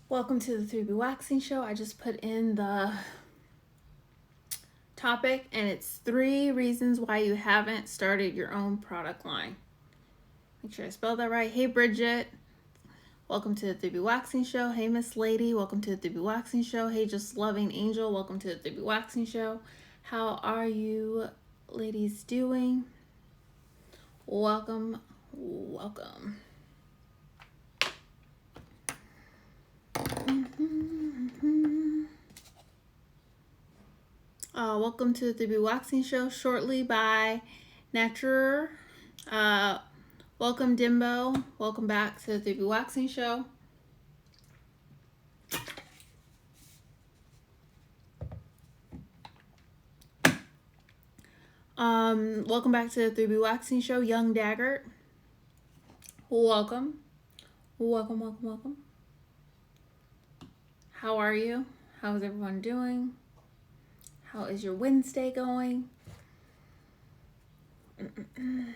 Welcome to the 3B Waxing Show. I just put in the topic and it's 3 reasons why you haven't started your own product line. Make sure I spelled that right. Hey Bridget, welcome to the 3B Waxing Show. Hey Miss Lady, welcome to the 3B Waxing Show. Hey Just Loving Angel, welcome to the 3B Waxing Show. How are you ladies doing? Welcome. Welcome to the 3B Waxing Show. Shortly by Naturer. Welcome Dimbo. Welcome back to the 3B Waxing Show. Welcome back to the 3B Waxing Show. Young Daggart. Welcome. Welcome. How are you? How is everyone doing? How is your Wednesday going? I'm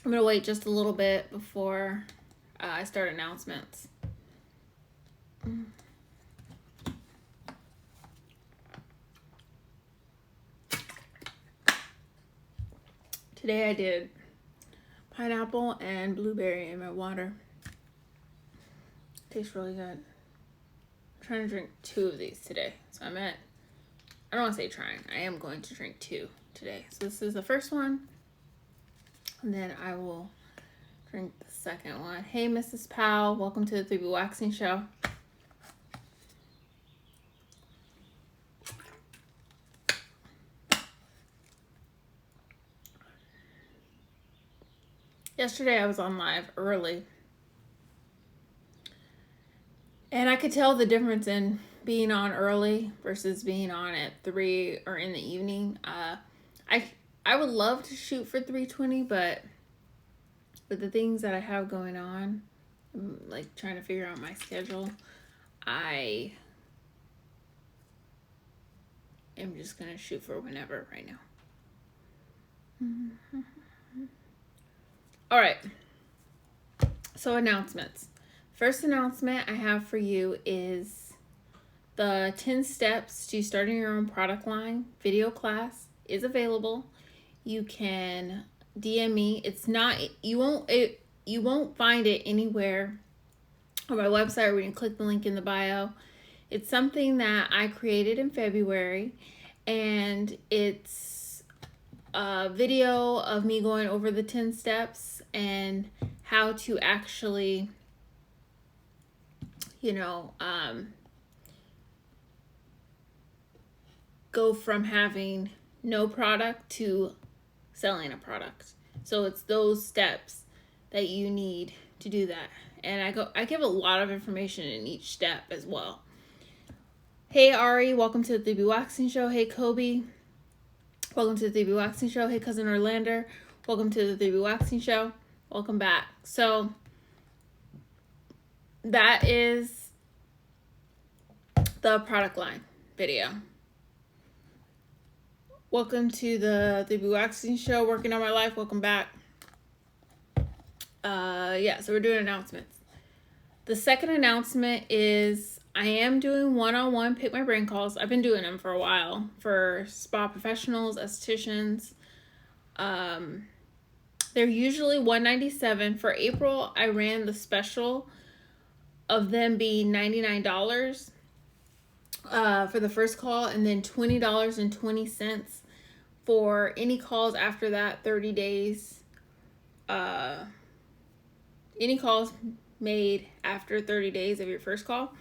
going to wait just a little bit before I start announcements. Today I did pineapple and blueberry in my water. Tastes really good. I'm trying to drink 2 of these today. So I don't want to say trying. I am going to drink 2 today. So this is the first one. And then I will drink the second one. Hey, Mrs. Powell. Welcome to the 3B Waxing Show. Yesterday I was on live early. And I could tell the difference in being on early versus being on at 3 or in the evening. I would love to shoot for 3:20, but with the things that I have going on, I'm like trying to figure out my schedule, I am just going to shoot for whenever right now. All right. So announcements. First announcement I have for you is the 10 steps to starting your own product line video class is available. You can DM me. It's not, you won't find it anywhere on my website, or you can click the link in the bio. It's something that I created in February, and it's a video of me going over the 10 steps and how to actually, go from having no product to selling a product. So it's those steps that you need to do that. And I give a lot of information in each step as well. Hey Ari, welcome to the 3B Waxing Show. Hey Kobe, welcome to the 3B Waxing Show. Hey Cousin Orlander, welcome to the 3B Waxing Show. Welcome back. So that is the product line video. Welcome to the 3B Waxing Show, working on my life. Welcome back. So we're doing announcements. The second announcement is I am doing one-on-one pick my brain calls. I've been doing them for a while for spa professionals, estheticians. They're usually $197. For April, I ran the special of them being $99 for the first call, and then $20.20 for any calls after that, 30 days. Any calls made after 30 days of your first call.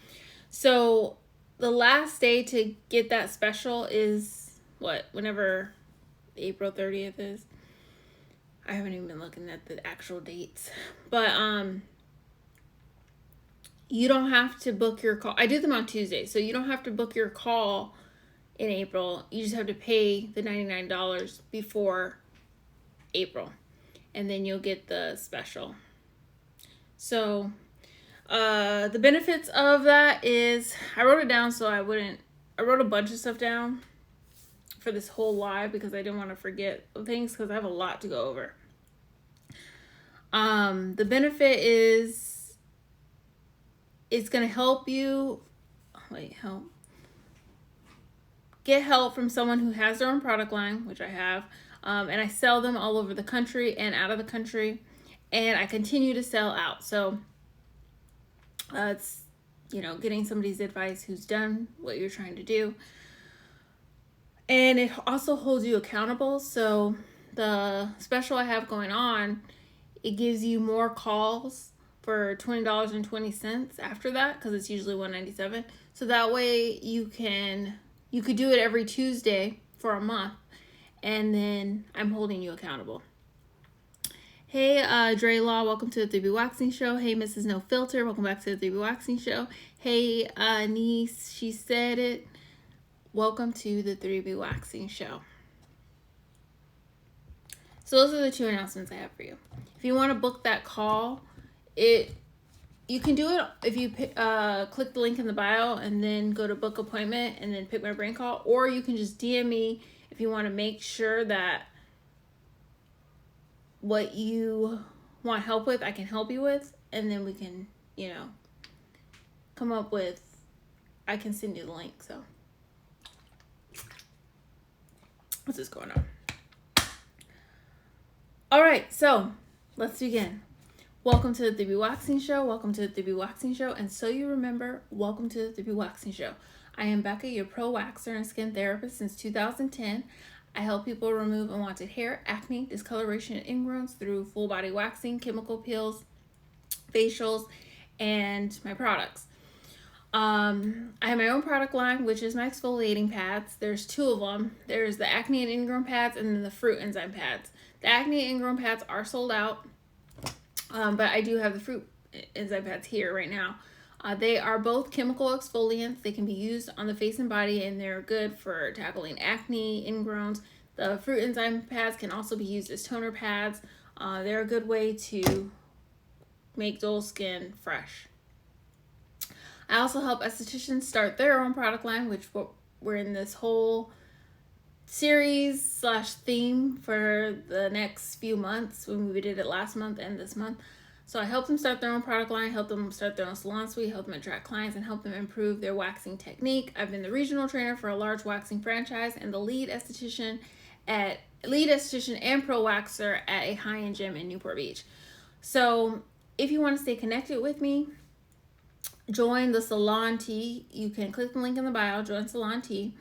So the last day to get that special is whenever April 30th is. I haven't even been looking at the actual dates. But you don't have to book your call. I do them on Tuesday, so you don't have to book your call in April. You just have to pay the $99 before April, and then you'll get the special. So the benefits of that is, I wrote it down so I wrote a bunch of stuff down for this whole live because I didn't want to forget things because I have a lot to go over. The benefit is it's going to help you get help from someone who has their own product line, which I have, and I sell them all over the country and out of the country, and I continue to sell out. So it's, you know, getting somebody's advice who's done what you're trying to do. And it also holds you accountable. So the special I have going on, it gives you more calls for $20.20 after that, because it's usually $197. So that way you could do it every Tuesday for a month, and then I'm holding you accountable. Hey, Dre Law, welcome to the 3B Waxing Show. Hey, Mrs. No Filter, welcome back to the 3B Waxing Show. Hey, Niece, she said it. Welcome to the 3B Waxing Show. So those are the 2 announcements I have for you. If you want to book that call, you can do it if you click the link in the bio and then go to book appointment and then pick my brain call, or you can just DM me if you want to make sure that what you want help with, I can help you with, and then we can, you know, come up with, I can send you the link. So what's this going on? All right, so let's begin. Welcome to the 3B Waxing Show. Welcome to the 3B Waxing Show. And so you remember, welcome to the 3B Waxing Show. I am Becca, your pro waxer and skin therapist since 2010. I help people remove unwanted hair, acne, discoloration, and ingrowns through full body waxing, chemical peels, facials, and my products. I have my own product line, which is my exfoliating pads. There's 2 of them. There's the acne and ingrown pads, and then the fruit enzyme pads. The acne and ingrown pads are sold out, but I do have the fruit enzyme pads here right now. They are both chemical exfoliants. They can be used on the face and body, and they're good for tackling acne, ingrowns. The fruit enzyme pads can also be used as toner pads. They're a good way to make dull skin fresh. I also help estheticians start their own product line, which we're in this whole series / theme for the next few months. When we did it last month and this month. So I help them start their own product line, help them start their own salon suite, help them attract clients, and help them improve their waxing technique. I've been the regional trainer for a large waxing franchise and the lead esthetician and pro waxer at a high-end gym in Newport Beach. So if you want to stay connected with me, join the Salon Tea. You can click the link in the bio, join Salon Tea.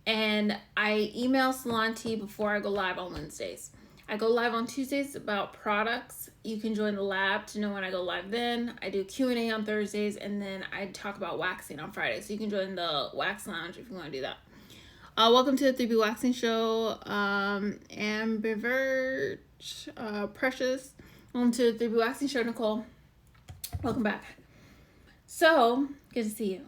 And I email Salon Tea before I go live on Wednesdays. I go live on Tuesdays about products. You can join the lab to know when I go live then. I do Q&A on Thursdays, and then I talk about waxing on Fridays. So you can join the Wax Lounge if you want to do that. Welcome to the 3B Waxing Show. Ambivert, Precious. Welcome to the 3B Waxing Show, Nicole. Welcome back. So, good to see you.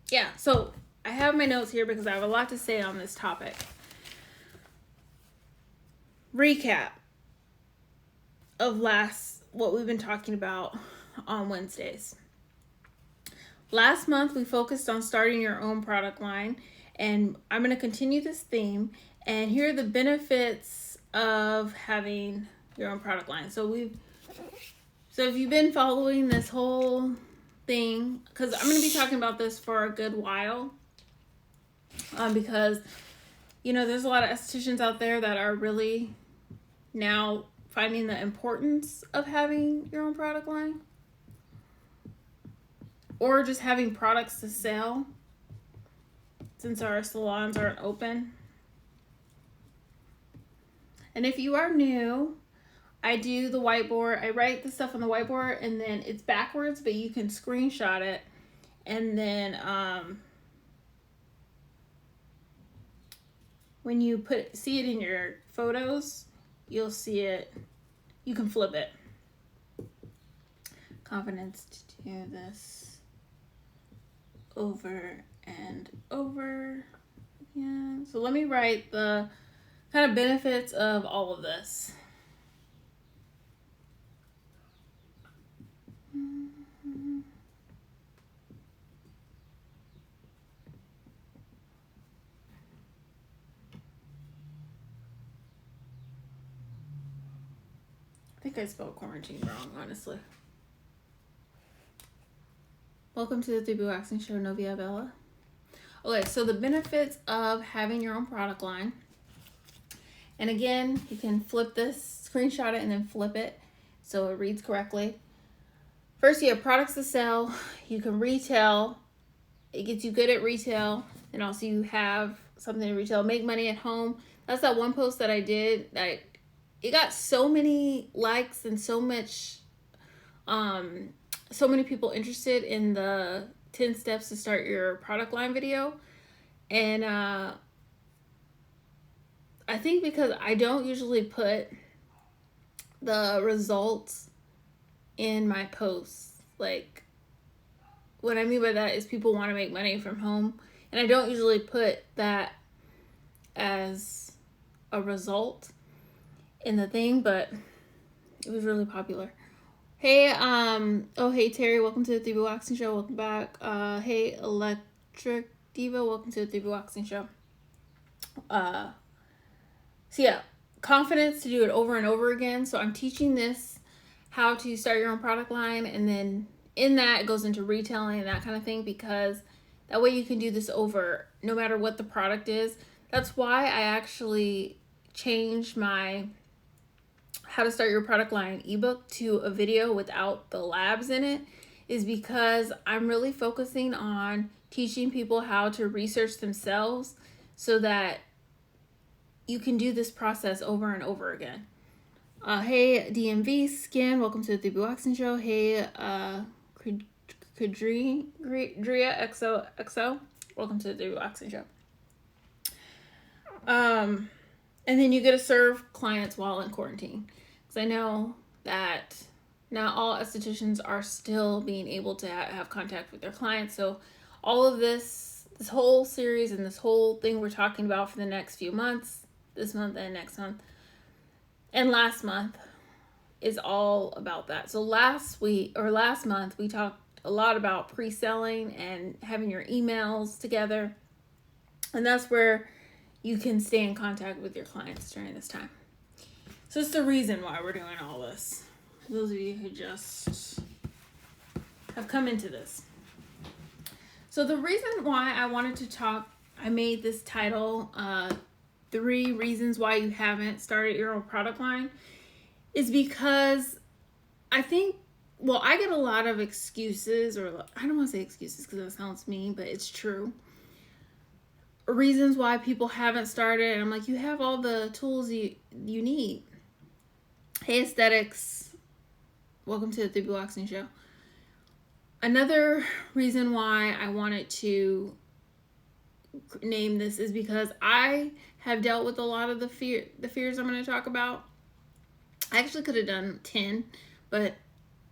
Yeah, so I have my notes here because I have a lot to say on this topic. Recap of what we've been talking about on Wednesdays. Last month we focused on starting your own product line, and I'm going to continue this theme, and here are the benefits of having your own product line. So if you've been following this whole thing, because I'm going to be talking about this for a good while, because, you know, there's a lot of estheticians out there that are really now finding the importance of having your own product line, or just having products to sell since our salons aren't open. And if you are new, I do the whiteboard. I write the stuff on the whiteboard, and then it's backwards, but you can screenshot it, and then when you see it in your photos, you'll see it. You can flip it. Confidence to do this over and over again. So let me write the kind of benefits of all of this. I think I spelled quarantine wrong, honestly. Welcome to the 3B Waxing Show, Novia Bella. Okay, so the benefits of having your own product line. And again, you can flip this, screenshot it, and then flip it so it reads correctly. First, you have products to sell. You can retail. It gets you good at retail. And also you have something to retail. Make money at home. That's that one post that I did. It got so many likes and so much... so many people interested in the 10 steps to start your product line video. And I think because I don't usually put the results in my posts. Like, what I mean by that is people want to make money from home, and I don't usually put that as a result in the thing, but it was really popular. Hey, hey Terry, welcome to the 3B Waxing Show. Welcome back. Hey Electric Diva, welcome to the 3B Waxing Show. So yeah, confidence to do it over and over again. So I'm teaching this how to start your own product line, and then in that it goes into retailing and that kind of thing, because that way you can do this over no matter what the product is. That's why I actually changed my how to start your product line ebook to a video without the labs in it, is because I'm really focusing on teaching people how to research themselves so that you can do this process over and over again. Hey DMV Skin, welcome to the 3B Waxing Show. Hey Kadria XO, welcome to the 3B Waxing Show. And then you get to serve clients while in quarantine. Because I know that not all estheticians are still being able to have contact with their clients. So all of this whole series and this whole thing we're talking about for the next few months, this month and next month, and last month, is all about that. So last month, we talked a lot about pre-selling and having your emails together. And that's where you can stay in contact with your clients during this time. So it's the reason why we're doing all this. For those of you who just have come into this. So the reason why I wanted to talk, I made this title, 3 reasons why you haven't started your own product line, is because I think, well, I get a lot of excuses, or I don't want to say excuses because that sounds mean, but it's true. Reasons why people haven't started, and I'm like, you have all the tools you need. Hey Aesthetics, welcome to the 3B Waxing Show. Another reason why I wanted to name this is because I have dealt with a lot of the fears I'm going to talk about. I actually could have done 10, but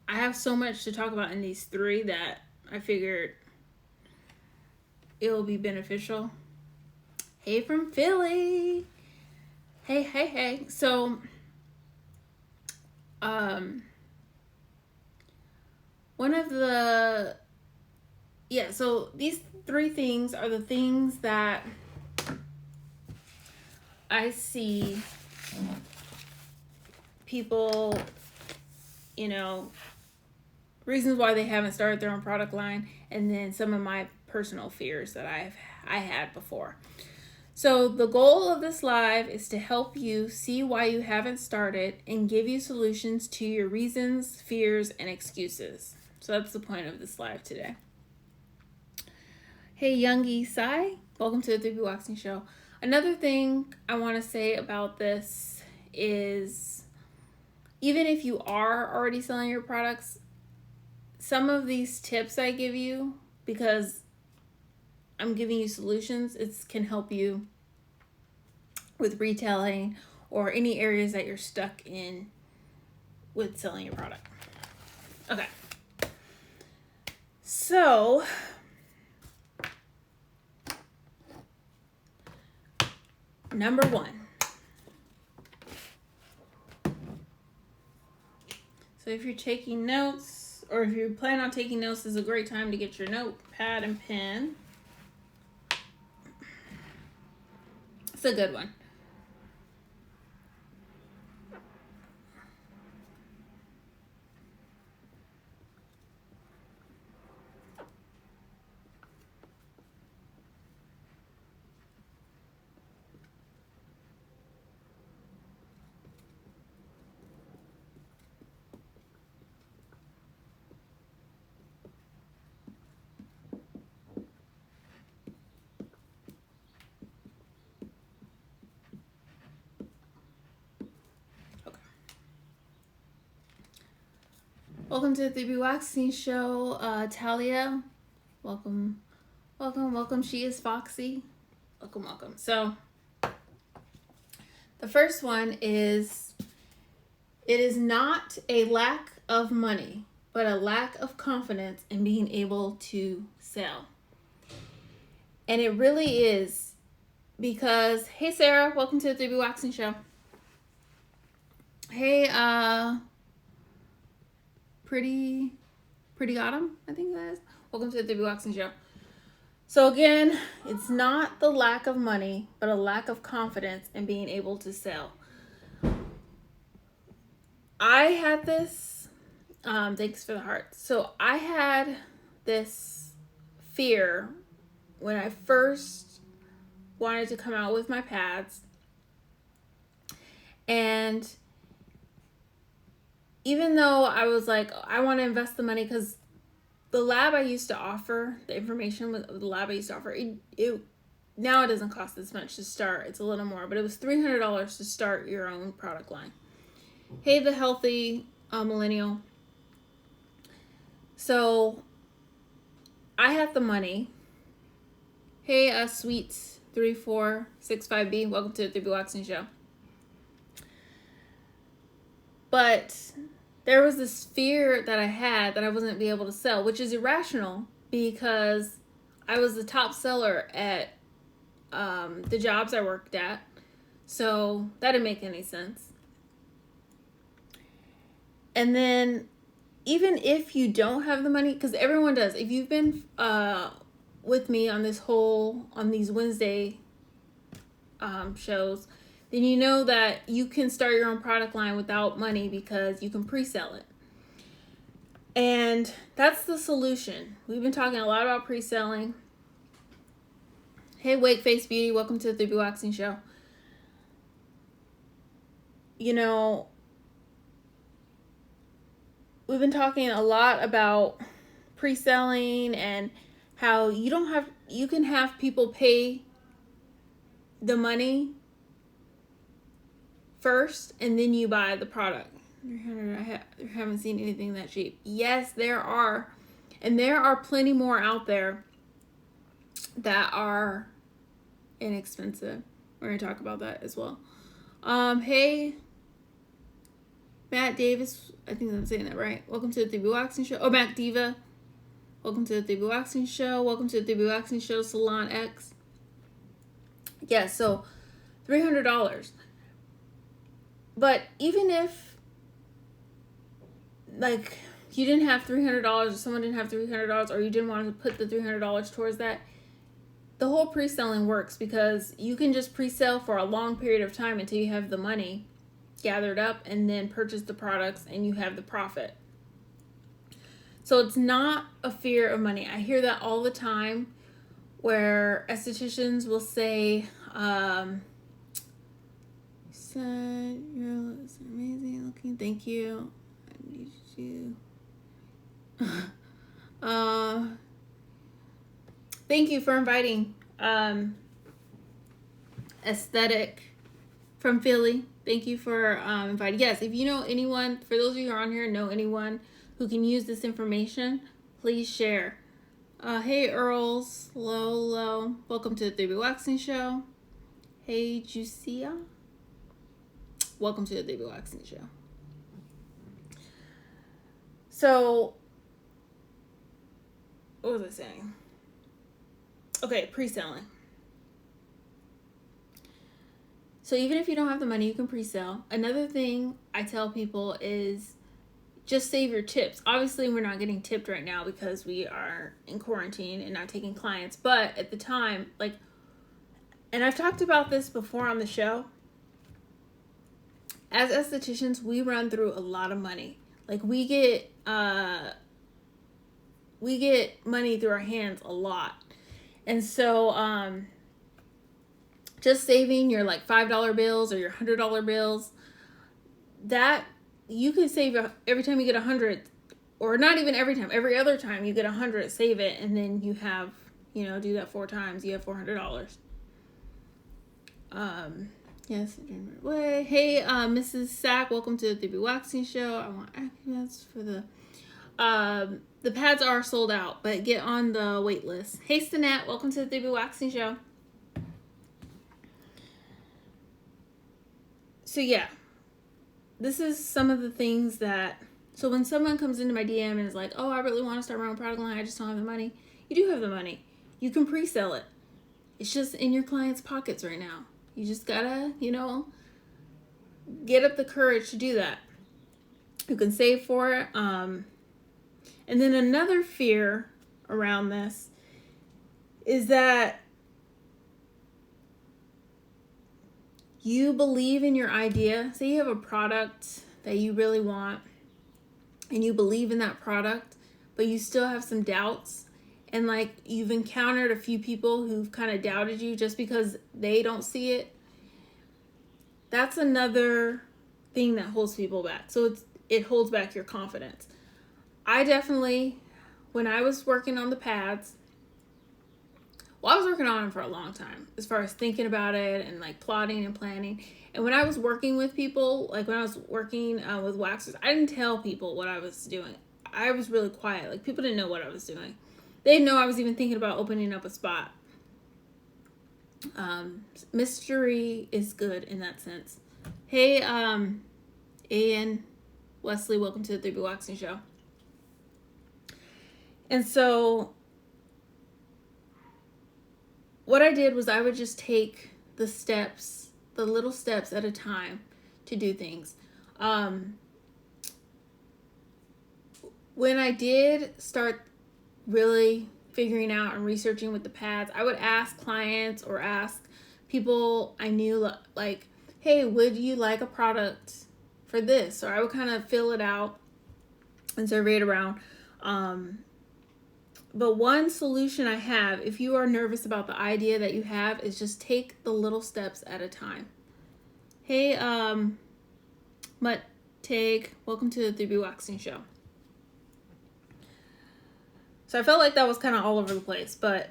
I have so much to talk about in these 3 that I figured it'll be beneficial. Hey from Philly. Hey. So, so these 3 things are the things that I see people, reasons why they haven't started their own product line, and then some of my personal fears that I had before. So the goal of this live is to help you see why you haven't started and give you solutions to your reasons, fears, and excuses. So that's the point of this live today. Hey Youngie Sai, welcome to the 3B Waxing Show. Another thing I want to say about this is, even if you are already selling your products, some of these tips I give you, because I'm giving you solutions, it can help you with retailing or any areas that you're stuck in with selling your product. Okay. So, number 1. So if you're taking notes, or if you plan on taking notes, this is a great time to get your notepad and pen. It's a good one. Welcome to the 3B Waxing Show. Talia, welcome. She is Foxy. Welcome. So, the first one is, it is not a lack of money, but a lack of confidence in being able to sell. And it really is, because, hey Sarah, welcome to the 3B Waxing Show. Hey, Pretty Autumn, I think that is. Welcome to the 3B Waxing Show. So again, it's not the lack of money, but a lack of confidence in being able to sell. I had this, thanks for the heart. So I had this fear when I first wanted to come out with my pads. And even though I was like, I want to invest the money, because the lab I used to offer, the information with the lab I used to offer, it now it doesn't cost as much to start. It's a little more, but it was $300 to start your own product line. Hey, the healthy millennial. So I had the money. Hey, Sweets 3465B. Welcome to the 3B Waxing Show. But there was this fear that I had that I wasn't be able to sell, which is irrational because I was the top seller at the jobs I worked at. So that didn't make any sense. And then even if you don't have the money, because everyone does, if you've been with me on these Wednesday shows, then you know that you can start your own product line without money because you can pre-sell it. And that's the solution. We've been talking a lot about pre-selling. Hey, Wake Face Beauty, welcome to the 3B Waxing Show. You know, we've been talking a lot about pre-selling and how you can have people pay the money first and then you buy the product. I haven't seen anything that cheap. Yes, there are. And there are plenty more out there that are inexpensive. We're going to talk about that as well. Hey, Matt Davis. I think I'm saying that right. Welcome to the 3B Waxing Show. Oh, Matt Diva. Welcome to the 3B Waxing Show. Welcome to the 3B Waxing Show, Salon X. Yeah, so $300. But even if, like, you didn't have $300 or someone didn't have $300 or you didn't want to put the $300 towards that, the whole pre-selling works because you can just pre-sell for a long period of time until you have the money gathered up and then purchase the products and you have the profit. So it's not a fear of money. I hear that all the time where estheticians will say, said you're amazing looking, thank you, I need you. Thank you for inviting Aesthetic from Philly. Thank you for inviting. Yes, if you know anyone, for those of you who are on here, know anyone who can use this information, please share. Hey Earls, Lolo, welcome to the 3B Waxing Show. Hey Jucia, welcome to the 3B Waxing Show. So, what was I saying? Okay, pre-selling. So even if you don't have the money, you can pre-sell. Another thing I tell people is just save your tips. Obviously, we're not getting tipped right now because we are in quarantine and not taking clients. But at the time, like, and I've talked about this before on the show, as estheticians, we run through a lot of money. Like, we get money through our hands a lot. And so, just saving your like $5 bills or your $100 bills, that you can save every time you get 100, or not even every time, every other time you get 100, save it, and then you have, do that 4 times, you have $400. Yes, way. Hey, Mrs. Sack, welcome to the 3B Waxing Show. I want accents for the The pads are sold out, but get on the wait list. Hey, Stanette, welcome to the 3B Waxing Show. So yeah, this is some of the things that, so when someone comes into my DM and is like, oh, I really want to start my own product line, I just don't have the money. You do have the money. You can pre-sell it. It's just in your client's pockets right now. You just gotta, get up the courage to do that. You can save for it. And then another fear around this is that you believe in your idea. Say you have a product that you really want and you believe in that product, but you still have some doubts. And like you've encountered a few people who've kind of doubted you just because they don't see it. That's another thing that holds people back. So it holds back your confidence. I definitely, when I was working on the pads, I was working on them for a long time as far as thinking about it and like plotting and planning. And when I was working with people, like when I was working with waxers, I didn't tell people what I was doing. I was really quiet. Like people didn't know what I was doing. They didn't know I was even thinking about opening up a spot. Mystery is good in that sense. Hey, Ian, Wesley, welcome to the 3B Waxing Show. And so what I did was I would just take the steps, the little steps at a time to do things. When I did start really figuring out and researching with the pads, I would ask clients or ask people I knew, like, hey, would you like a product for this? Or I would kind of fill it out and survey it around. But one solution I have, if you are nervous about the idea that you have, is just take the little steps at a time. Hey, Mutt Tag, welcome to the 3B Waxing Show. So I felt like that was kind of all over the place, but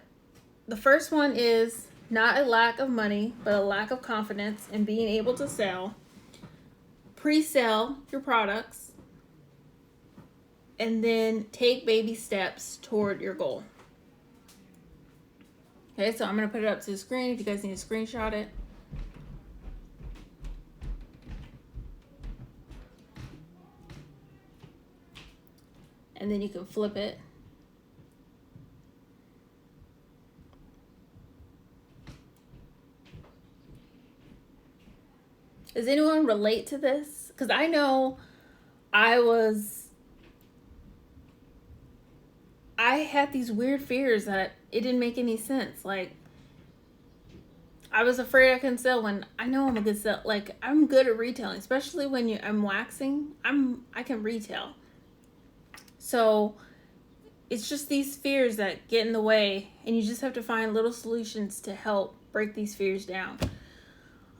the first one is not a lack of money, but a lack of confidence in being able to sell. Pre-sell your products. And then take baby steps toward your goal. Okay, so I'm going to put it up to the screen if you guys need to screenshot it. And then you can flip it. Does anyone relate to this? Because I know I had these weird fears that it didn't make any sense. Like, I was afraid I couldn't sell when I know I'm a good sell. Like, I'm good at retailing, especially when I'm waxing. I can retail. So it's just these fears that get in the way, and you just have to find little solutions to help break these fears down.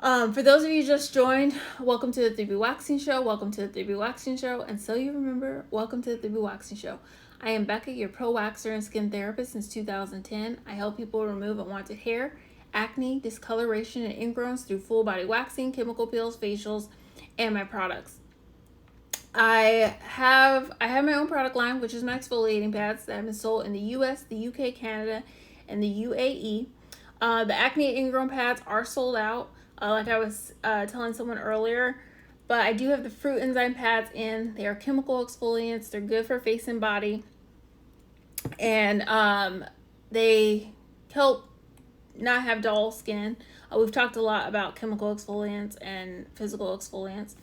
For those of you just joined, welcome to the 3B Waxing Show. Welcome to the 3B Waxing Show. And so you remember, welcome to the 3B Waxing Show. I am Becca, your pro waxer and skin therapist since 2010. I help people remove unwanted hair, acne, discoloration, and ingrowns through full body waxing, chemical peels, facials, and my products. I have my own product line, which is my exfoliating pads that have been sold in the US, the UK, Canada, and the UAE. The acne ingrown pads are sold out, like I was telling someone earlier. But I do have the fruit enzyme pads in. They are chemical exfoliants. They're good for face and body. And they help not have dull skin. We've talked a lot about chemical exfoliants and physical exfoliants.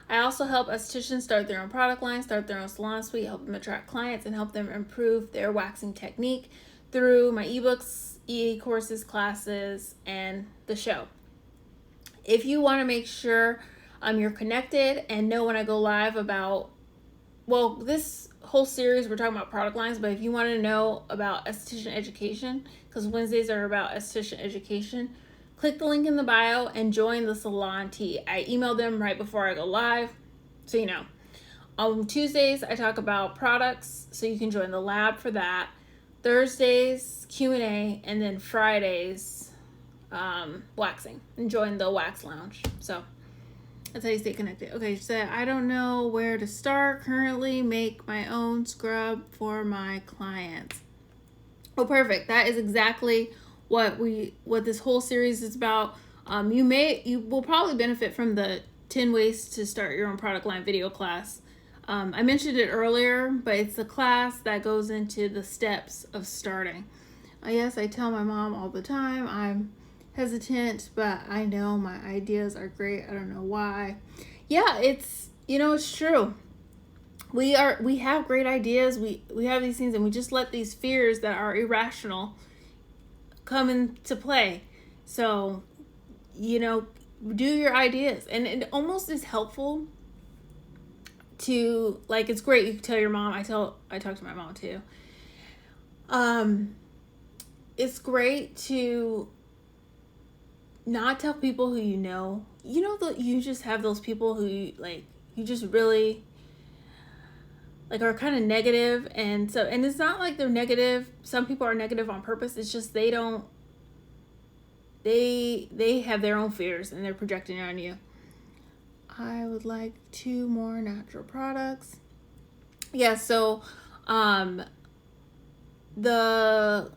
I also help estheticians start their own product line, start their own salon suite, help them attract clients, and help them improve their waxing technique through my ebooks, e-courses, classes, and the show. If you want to make sure you're connected and know when I go live about, well, this whole series we're talking about product lines, but if you want to know about esthetician education, because Wednesdays are about esthetician education, click the link in the bio and join the Salon Tea. I email them right before I go live, so you know. On Tuesdays, I talk about products, so you can join the lab for that. Thursdays, Q&A, and then Fridays, waxing, and join the Wax Lounge. So That's how you stay connected. Okay, she said, I don't know where to start. Currently make my own scrub for my clients. Oh, perfect. That is exactly what this whole series is about. You will probably benefit from the 10 ways to start your own product line video class. I mentioned it earlier, but it's the class that goes into the steps of starting. Yes, I tell my mom all the time I'm hesitant, but I know my ideas are great. I don't know why. Yeah, it's true. We have great ideas. We have these things, and we just let these fears that are irrational come into play. So, do your ideas, and it almost is helpful to, like, it's great you can tell your mom. I talk to my mom too. It's great to not tell people who you just have those people who you just really are kind of negative, and it's not like they're negative. Some people are negative on purpose. It's just they have their own fears and they're projecting on you. I would like 2 more natural products. Yeah, so the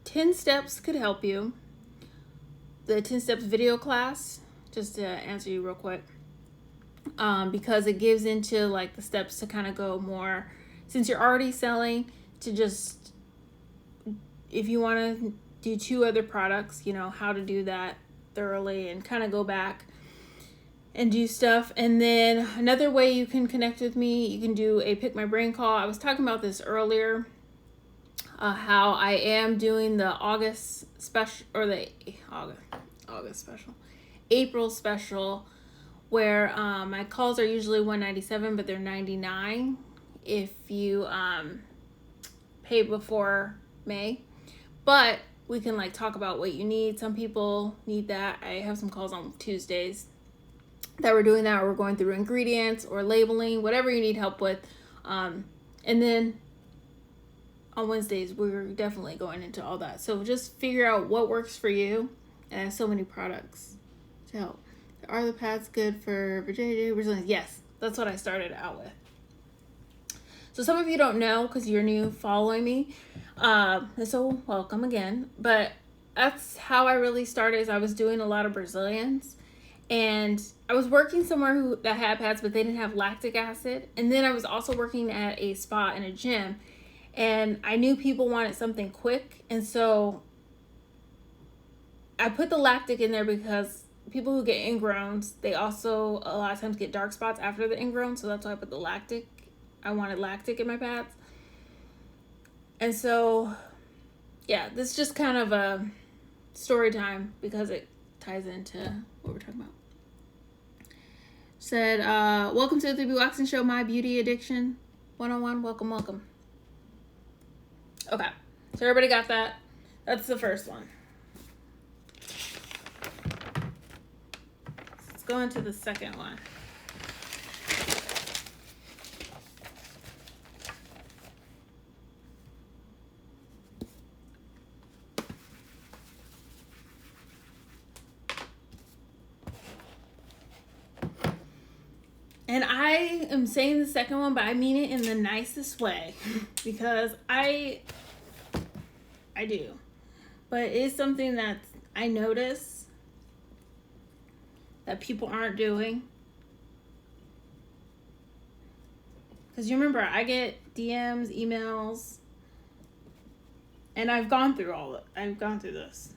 10 steps could help you. The 10 steps video class, just to answer you real quick, because it gives into like the steps to kind of go more, since you're already selling, to just, if you want to do 2 other products, how to do that thoroughly and kind of go back and do stuff. And then another way you can connect with me, you can do a pick my brain call. I was talking about this earlier, how I am doing the August special, or the August special, April special, where my calls are usually $197, but they're $99 if you pay before May. But we can talk about what you need. Some people need that. I have some calls on Tuesdays that we're doing that, or we're going through ingredients or labeling, whatever you need help with. And then on Wednesdays, we're definitely going into all that. So just figure out what works for you. And I have so many products to help. Are the pads good for virginity resilience? Yes, that's what I started out with. So some of you don't know because you're new following me. So welcome again. But that's how I really started. Is I was doing a lot of Brazilians. And I was working somewhere that had pads, but they didn't have lactic acid. And then I was also working at a spa and a gym. And I knew people wanted something quick. And so I put the lactic in there because people who get ingrowns, they also a lot of times get dark spots after the ingrown. So that's why I put the lactic. I wanted lactic in my pads. And so, yeah, this is just kind of a story time because it ties into what we're talking about. Said, welcome to the 3B Waxing Show, My Beauty Addiction 101. Welcome. Okay, so everybody got that? That's the first one. Let's go into the second one. And I am saying the second one, but I mean it in the nicest way because I do. But it is something that I notice that people aren't doing. Because you remember, I get DMs, emails, and I've gone through I've gone through this.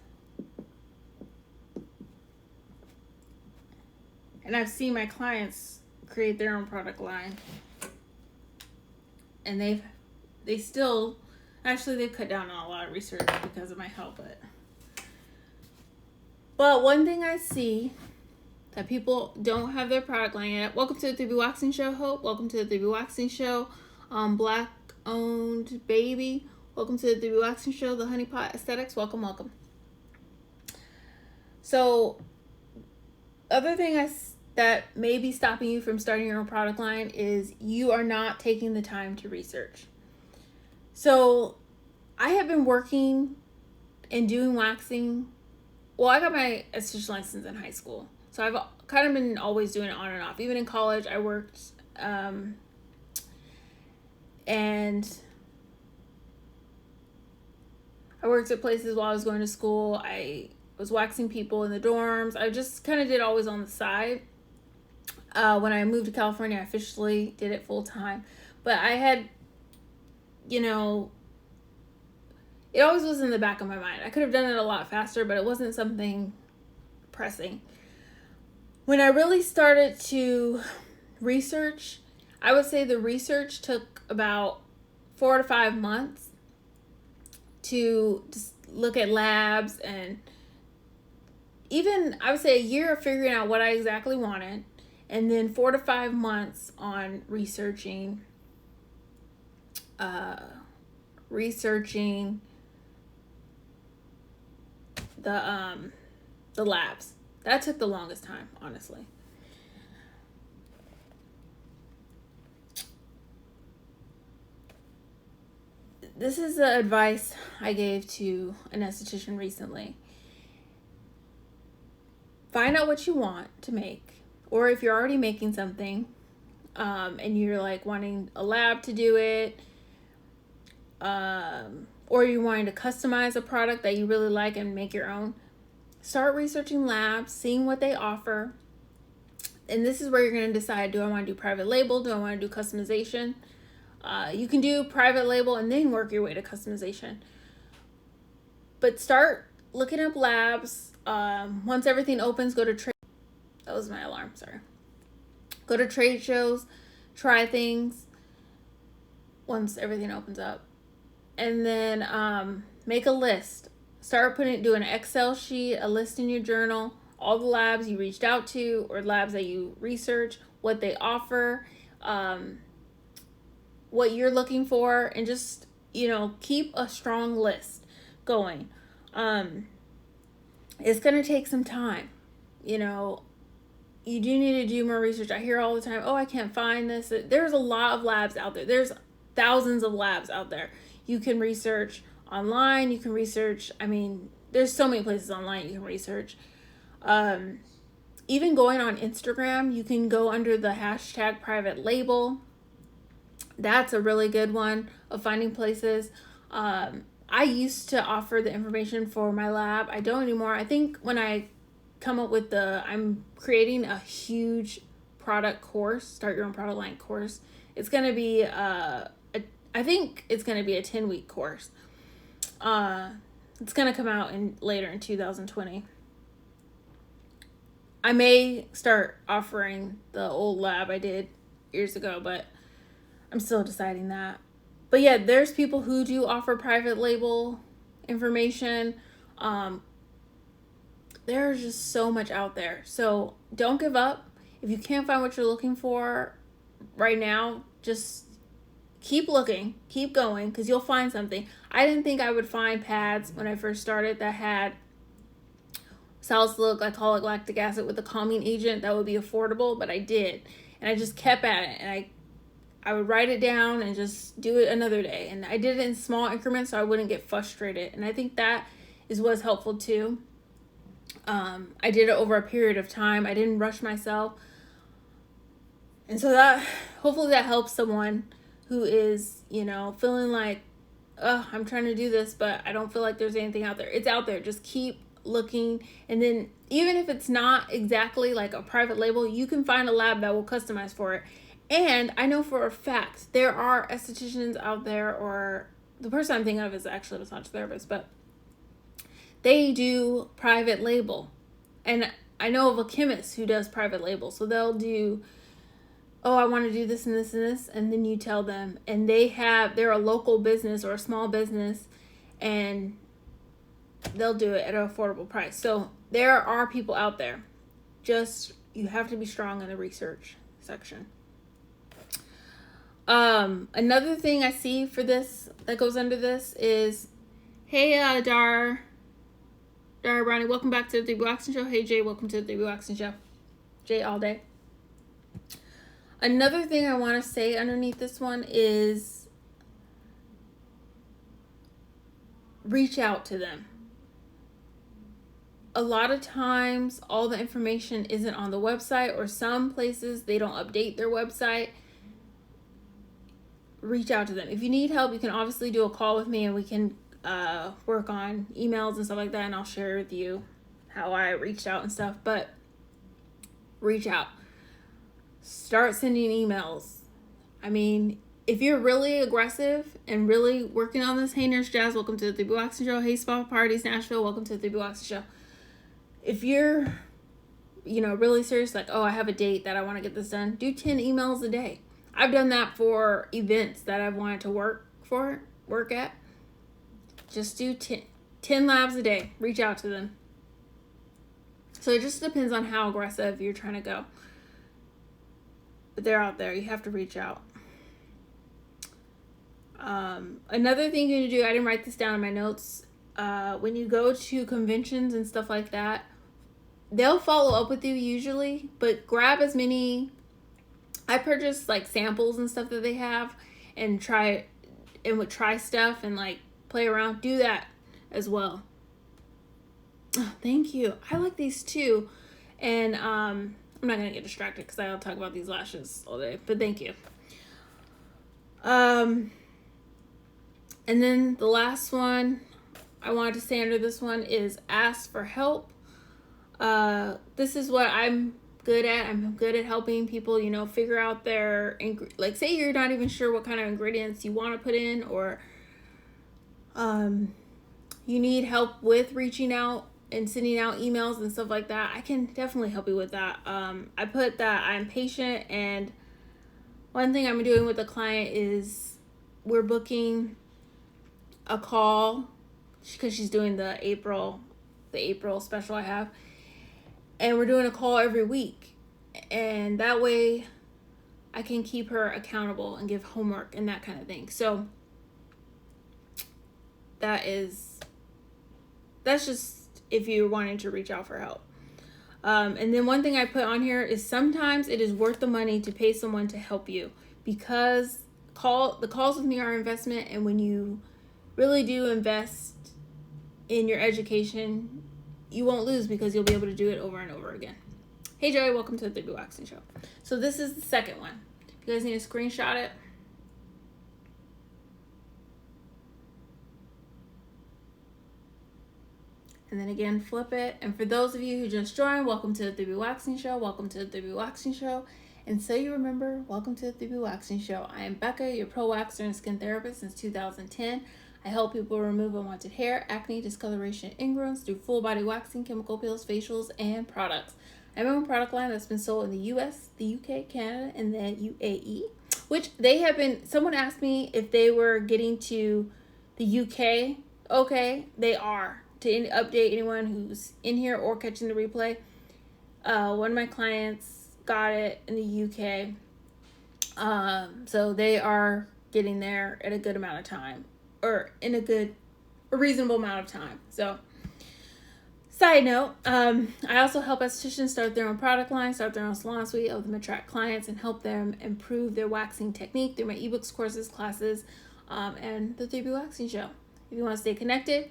And I've seen my clients create their own product line. And they've cut down on a lot of research because of my help. But one thing I see that people don't have their product line yet. Welcome to the 3B Waxing Show, Hope. Welcome to the 3B Waxing Show, Black Owned Baby. Welcome to the 3B Waxing Show, the Honeypot Aesthetics. Welcome. So, other thing that may be stopping you from starting your own product line is you are not taking the time to research. So I have been working and doing waxing well, I got my esthetician license in high school. So I've kind of been always doing it on and off. Even in college, I worked, and I worked at places while I was going to school. I was waxing people in the dorms. I just kind of did always on the side. When I moved to California, I officially did it full time. But I had, you know, it always was in the back of my mind. I could have done it a lot faster, but it wasn't something pressing. When I really started to research, I would say the research took about 4 to 5 months to just look at labs, and even I would say a year of figuring out what I exactly wanted, and then 4 to 5 months on researching the labs. That took the longest time, honestly. This is the advice I gave to an esthetician recently. Find out what you want to make, or if you're already making something, and you're like wanting a lab to do it, or you're wanting to customize a product that you really like and make your own, start researching labs, seeing what they offer. And this is where you're going to decide, do I want to do private label? Do I want to do customization? You can do private label and then work your way to customization. But start looking up labs. Once everything opens, go to trade. That was my alarm, sorry. Go to trade shows, try things once everything opens up. And then make a list. Start do an Excel sheet, a list in your journal, all the labs you reached out to or labs that you research, what they offer, what you're looking for, and just, keep a strong list going. It's going to take some time. You do need to do more research. I hear all the time, oh, I can't find this. There's a lot of labs out there. There's thousands of labs out there. You can research online. You can research, there's so many places online you can research. Even going on Instagram, you can go under the hashtag private label. That's a really good one of finding places. I used to offer the information for my lab. I don't anymore. I think when I come up with I'm creating a huge product course, start your own product line course. It's going to be, I think it's going to be a 10-week course. It's going to come out later in 2020. I may start offering the old lab I did years ago, but I'm still deciding that. But yeah, there's people who do offer private label information. There's just so much out there. So don't give up. If you can't find what you're looking for right now, just keep looking, keep going, because you'll find something. I didn't think I would find pads when I first started that had salicylic glycolic lactic acid with a calming agent that would be affordable, but I did. And I just kept at it, and I would write it down and just do it another day. And I did it in small increments so I wouldn't get frustrated. And I think that is what's helpful too. I did it over a period of time. I didn't rush myself. And so hopefully that helps someone who is, feeling like, I'm trying to do this, but I don't feel like there's anything out there. It's out there. Just keep looking. And then even if it's not exactly like a private label, you can find a lab that will customize for it. And I know for a fact there are estheticians out there, or the person I'm thinking of is actually a massage therapist, but they do private label. And I know of a chemist who does private label. So they'll do, I want to do this and this and this. And then you tell them, and they're a local business or a small business, and they'll do it at an affordable price. So there are people out there. Just, you have to be strong in the research section. Another thing I see for this that goes under this is, hey, Dara Brownie, welcome back to the 3B Waxing Show. Hey, Jay, welcome to the 3B Waxing Show. Jay all day. Another thing I want to say underneath this one is reach out to them. a lot of times all the information isn't on the website, or some places they don't update their website. Reach out to them. If you need help, you can obviously do a call with me and we can work on emails and stuff like that, and I'll share with you how I reached out and stuff. But reach out. Start sending emails. I mean, if you're really aggressive and really working on this, hey Nurse Jazz, welcome to the 3B Waxing Show. Hey Spa Parties Nashville, welcome to the 3B Waxing Show. If you're, really serious, like, oh, I have a date that I want to get this done, do 10 emails a day. I've done that for events that I've wanted to work at. Just do 10 labs a day. Reach out to them. So it just depends on how aggressive you're trying to go. But they're out there. You have to reach out. Another thing you need to do, I didn't write this down in my notes. When you go to conventions and stuff like that, they'll follow up with you usually, but grab as many. I purchased like samples and stuff that they have and try stuff and like play around. Do that as well. Oh, thank you. I like these too. And I'm not going to get distracted because I'll talk about these lashes all day, but thank you. And then the last one I wanted to say under this one is ask for help. This is what I'm good at. I'm good at helping people, figure out their, like, say you're not even sure what kind of ingredients you want to put in, or you need help with reaching out and sending out emails and stuff like that. I can definitely help you with that. I put that I'm patient, and one thing I'm doing with the client is we're booking a call because she's doing the April special I have, and we're doing a call every week, and that way I can keep her accountable and give homework and that kind of thing. So that's just if you're wanting to reach out for help. And then one thing I put on here is sometimes it is worth the money to pay someone to help you, because the calls with me are investment, and when you really do invest in your education, you won't lose because you'll be able to do it over and over again. Hey Joey, welcome to the 3B Waxing Show. So this is the second one. You guys need to screenshot it. And then again, flip it. And for those of you who just joined, welcome to the 3B Waxing Show. Welcome to the 3B Waxing Show. And so you remember, welcome to the 3B Waxing Show. I am Becca, your pro waxer and skin therapist since 2010. I help people remove unwanted hair, acne, discoloration, ingrowns through full body waxing, chemical peels, facials, and products. I have a product line that's been sold in the US, the UK, Canada, and the UAE, which someone asked me if they were getting to the UK. Okay, they are. To update anyone who's in here or catching the replay, one of my clients got it in the UK. So they are getting there at a good amount of time, or in a reasonable amount of time. So, side note, I also help estheticians start their own product line, start their own salon suite, help them attract clients, and help them improve their waxing technique through my ebooks, courses, classes, and the 3B Waxing Show. If you want to stay connected,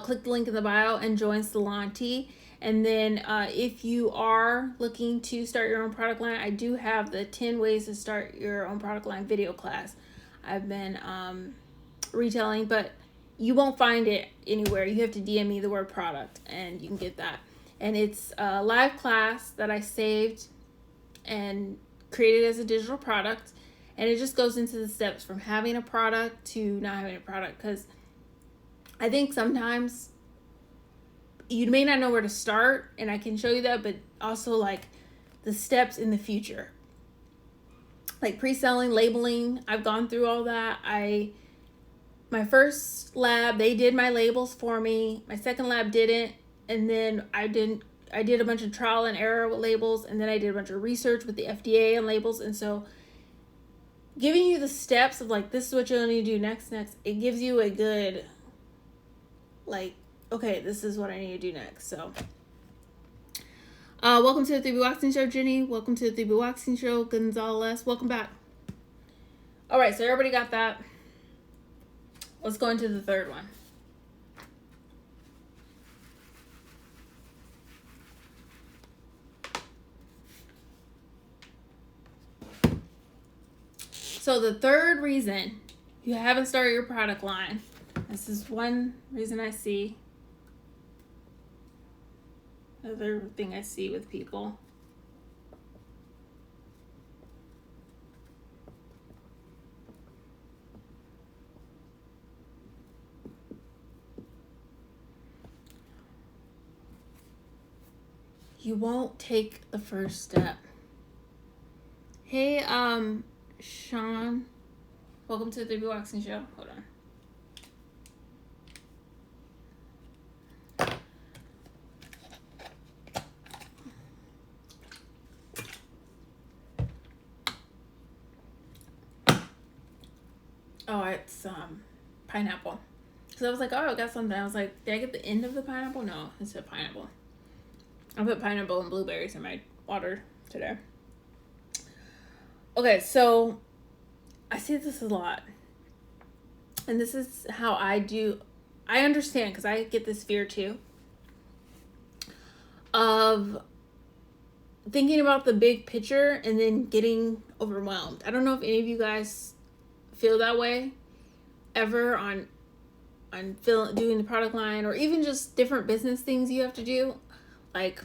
click the link in the bio and join Salon T. And then if you are looking to start your own product line, I do have the 10 ways to start your own product line video class. I've been retailing, but you won't find it anywhere. You have to DM me the word product and you can get that. And it's a live class that I saved and created as a digital product. And it just goes into the steps from having a product to not having a product, because I think sometimes you may not know where to start, and I can show you that, but also like the steps in the future. Like pre-selling, labeling, I've gone through all that. My first lab, they did my labels for me. My second lab didn't, and then I did a bunch of trial and error with labels, and then I did a bunch of research with the FDA on labels. And so giving you the steps of like, this is what you'll need to do next, it gives you a good, like, okay, this is what I need to do next. So welcome to the 3B Waxing Show, Jenny. Welcome to the 3B Waxing Show, Gonzalez. Welcome back. All right, so everybody got that. Let's go into the third one. So the third reason you haven't started your product line, this is one reason I see. Another thing I see with people. You won't take the first step. Hey, Sean. Welcome to the 3B Waxing Show. Hold on. Oh, it's pineapple. Because I was like, oh, I got something. I was like, did I get the end of the pineapple? No, it's a pineapple. I put pineapple and blueberries in my water today. Okay, so I see this a lot. And this is how I do. I understand because I get this fear too. Of thinking about the big picture and then getting overwhelmed. I don't know if any of you guys feel that way ever on doing the product line or even just different business things you have to do. Like,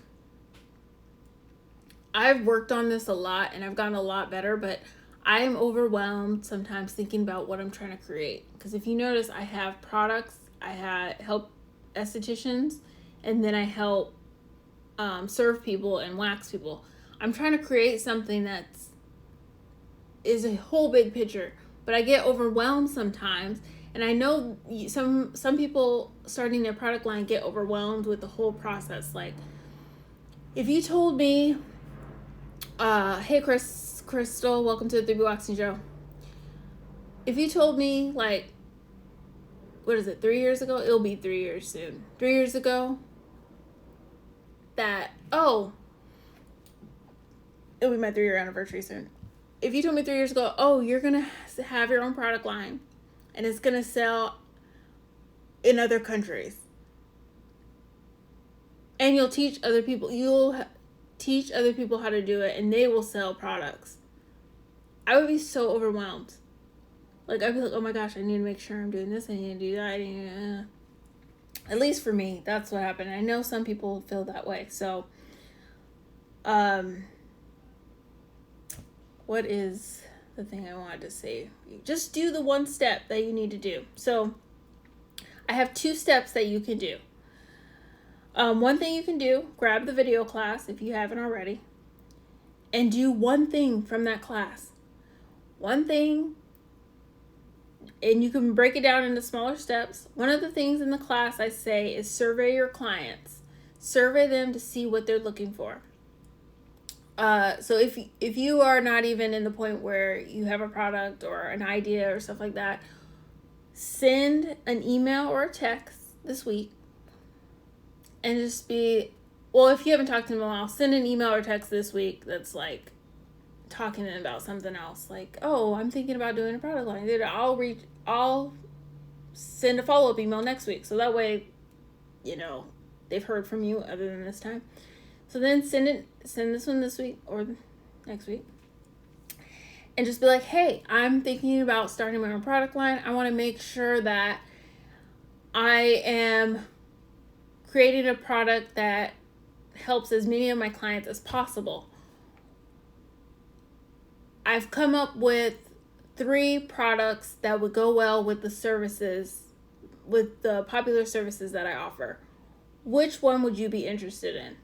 I've worked on this a lot and I've gotten a lot better, but I am overwhelmed sometimes thinking about what I'm trying to create. Because if you notice, I have products, I help estheticians, and then I help serve people and wax people. I'm trying to create something is a whole big picture, but I get overwhelmed sometimes. And I know some people starting their product line get overwhelmed with the whole process. Like, if you told me, hey Crystal, welcome to the 3B Waxing Show. If you told me, like, what is it, 3 years ago? It'll be 3 years soon. 3 years ago that, it'll be my 3-year anniversary soon. If you told me 3 years ago, you're going to have your own product line and it's going to sell in other countries and you'll teach other people how to do it and they will sell products, I would be so overwhelmed. Like, I'd be like, oh my gosh, I need to make sure I'm doing this, I need to do that, At least for me, that's what happened. I know some people feel that way. So, what is the thing I wanted to say? Just do the one step that you need to do. So, I have 2 steps that you can do. One thing you can do, grab the video class if you haven't already, and do one thing from that class. One thing, and you can break it down into smaller steps. One of the things in the class I say is survey your clients. Survey them to see what they're looking for. So if you are not even in the point where you have a product or an idea or stuff like that, send an email or a text this week and just if you haven't talked to them in a while, send an email or text this week that's like talking to them about something else. Like, I'm thinking about doing a product line. I'll send a follow-up email next week. So that way, they've heard from you other than this time. So then send this one this week or next week. And just be like, hey, I'm thinking about starting my own product line. I want to make sure that I am creating a product that helps as many of my clients as possible. I've come up with 3 products that would go well with the popular services that I offer. Which one would you be interested in?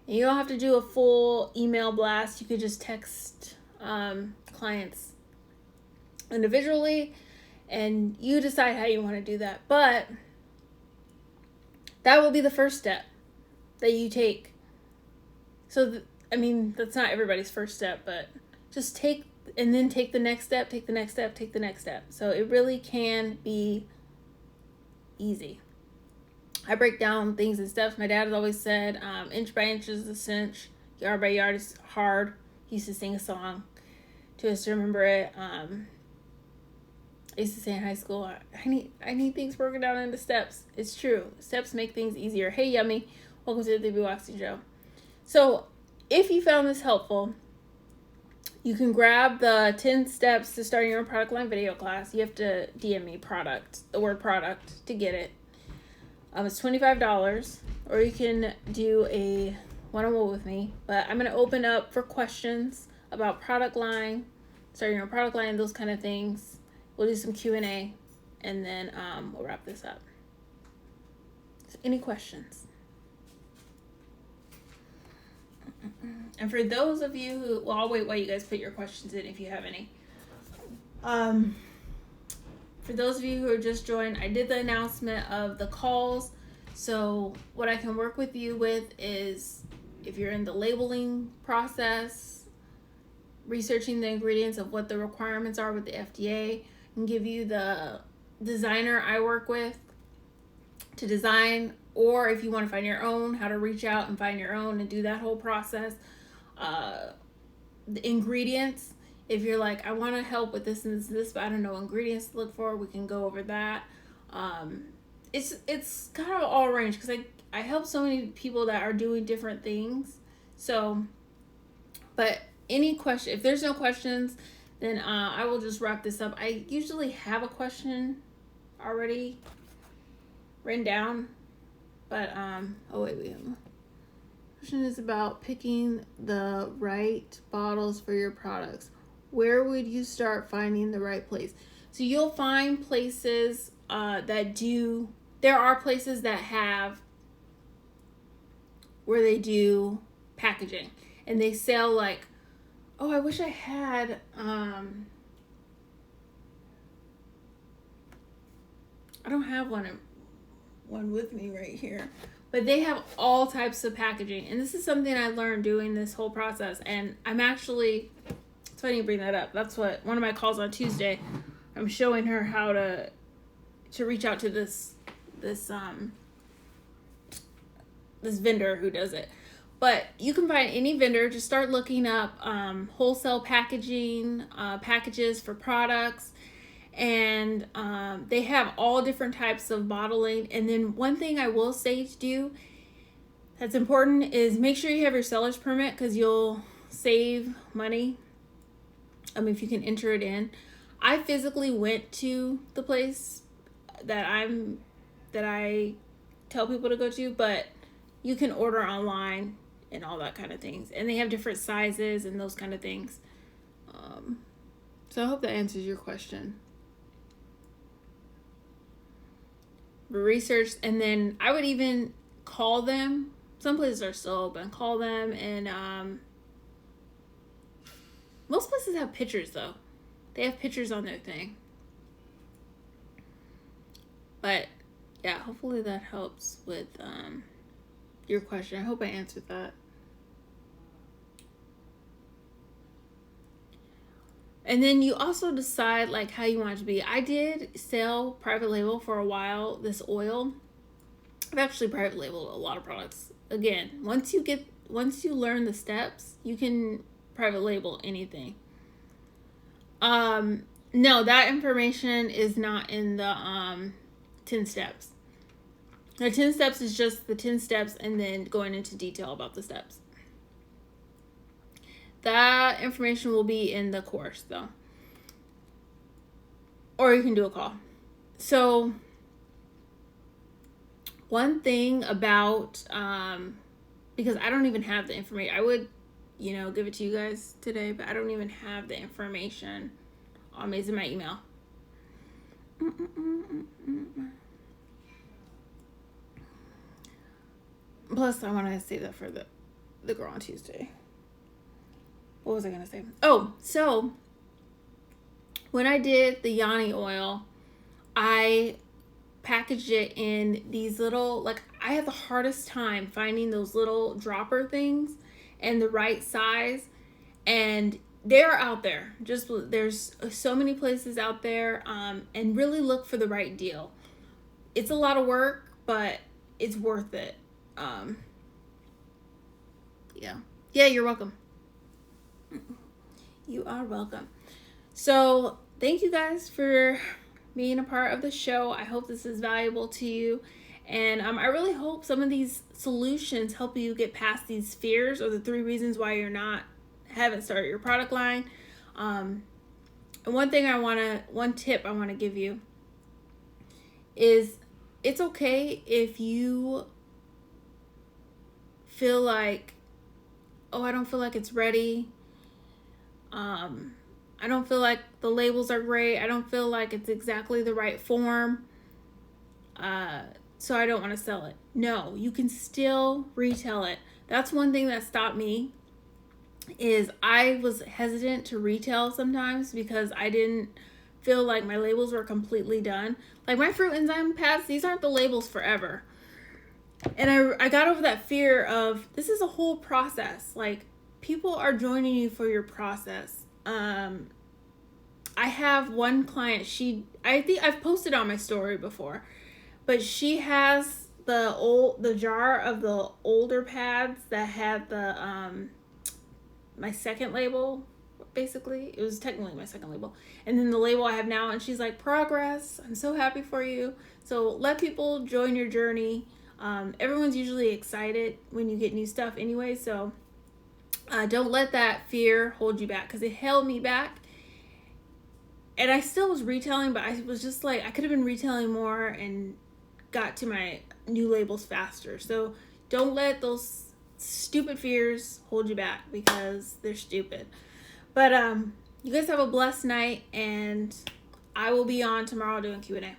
And you don't have to do a full email blast. You could just text clients individually and you decide how you want to do that. But that will be the first step that you take. So, that's not everybody's first step, but just take the next step, take the next step, take the next step. So it really can be easy. I break down things and steps. My dad has always said, inch by inch is a cinch, yard by yard is hard. He used to sing a song to us to remember it. I used to say in high school, I need things broken down into steps. It's true. Steps make things easier. Hey, Yummy. Welcome to the 3B Waxing Show. So if you found this helpful, You can grab the 10 steps to starting your own product line video class. You have to DM me the word product to get it. It's $25, or you can do a one-on-one with me. But I'm going to open up for questions about product line, starting your own product line, those kind of things. We'll do some Q&A, and then we'll wrap this up. So any questions? And for those of you who, well, I'll wait while you guys put your questions in if you have any. For those of you who are just joined, I did the announcement of the calls. So what I can work with you with is if you're in the labeling process, researching the ingredients of what the requirements are with the FDA, and give you the designer I work with to design, or if you want to find your own, how to reach out and find your own and do that whole process. The ingredients, if you're like, I want to help with this and this, but I don't know ingredients to look for, we can go over that. It's kind of all range because I help so many people that are doing different things. So, but any question, if there's no questions, then I will just wrap this up. I usually have a question already written down, but oh wait. Question is about picking the right bottles for your products. Where would you start finding the right place? So you'll find places there are places that have where they do packaging and they sell like, oh, I wish I had I don't have one with me right here. But they have all types of packaging. And this is something I learned doing this whole process. And I'm actually, it's funny you bring that up. That's what, one of my calls on Tuesday, I'm showing her how to reach out to this vendor who does it. But you can find any vendor, just start looking up wholesale packaging, packages for products. And they have all different types of bottling. And then one thing I will say to do that's important is make sure you have your seller's permit, because you'll save money if you can enter it in. I physically went to the place that I tell people to go to, but you can order online and all that kind of things. And they have different sizes and those kind of things. So I hope that answers your question. Research, and then I would even call them. Some places are still open. Call them, and most places have pictures though. They have pictures on their thing. But yeah, hopefully that helps with your question. I hope I answered that. And then you also decide like how you want it to be. I did sell private label for a while, this oil. I've actually private labeled a lot of products. Again, once you learn the steps, you can private label anything. No, that information is not in the 10 steps. The 10 steps is just the 10 steps and then going into detail about the steps. That information will be in the course though. Or you can do a call. So one thing about, because I don't even have the information, I would, give it to you guys today, but I don't even have the information on me. It's in my email. Plus, I want to save that for the girl on Tuesday. What was I going to say? Oh, so when I did the Yanni oil, I packaged it in these little, I have the hardest time finding those little dropper things and the right size. And they're out there. There's so many places out there, and really look for the right deal. It's a lot of work, but it's worth it. Yeah, you're welcome. You are welcome. So thank you guys for being a part of the show. I hope this is valuable to you. And I really hope some of these solutions help you get past these fears, or the 3 reasons why you're not haven't started your product line. And one tip I want to give you is it's okay if you feel like, oh, I don't feel like it's ready. I don't feel like the labels are great. I don't feel like it's exactly the right form. So I don't want to sell it. No, you can still retail it. That's one thing that stopped me, is I was hesitant to retail sometimes because I didn't feel like my labels were completely done. Like my fruit enzyme pads, these aren't the labels forever. And I got over that fear of, this is a whole process. Like, people are joining you for your process. I have one client, I think I've posted on my story before, but she has the jar of the older pads that had the my second label. Basically, it was technically my second label, and then the label I have now, and she's like, progress, I'm so happy for you. So let people join your journey. Everyone's usually excited when you get new stuff anyway, so don't let that fear hold you back, because it held me back. And I still was retailing, but I was just like, I could have been retailing more and got to my new labels faster. So don't let those stupid fears hold you back, because they're stupid. But you guys have a blessed night, and I will be on tomorrow doing Q&A.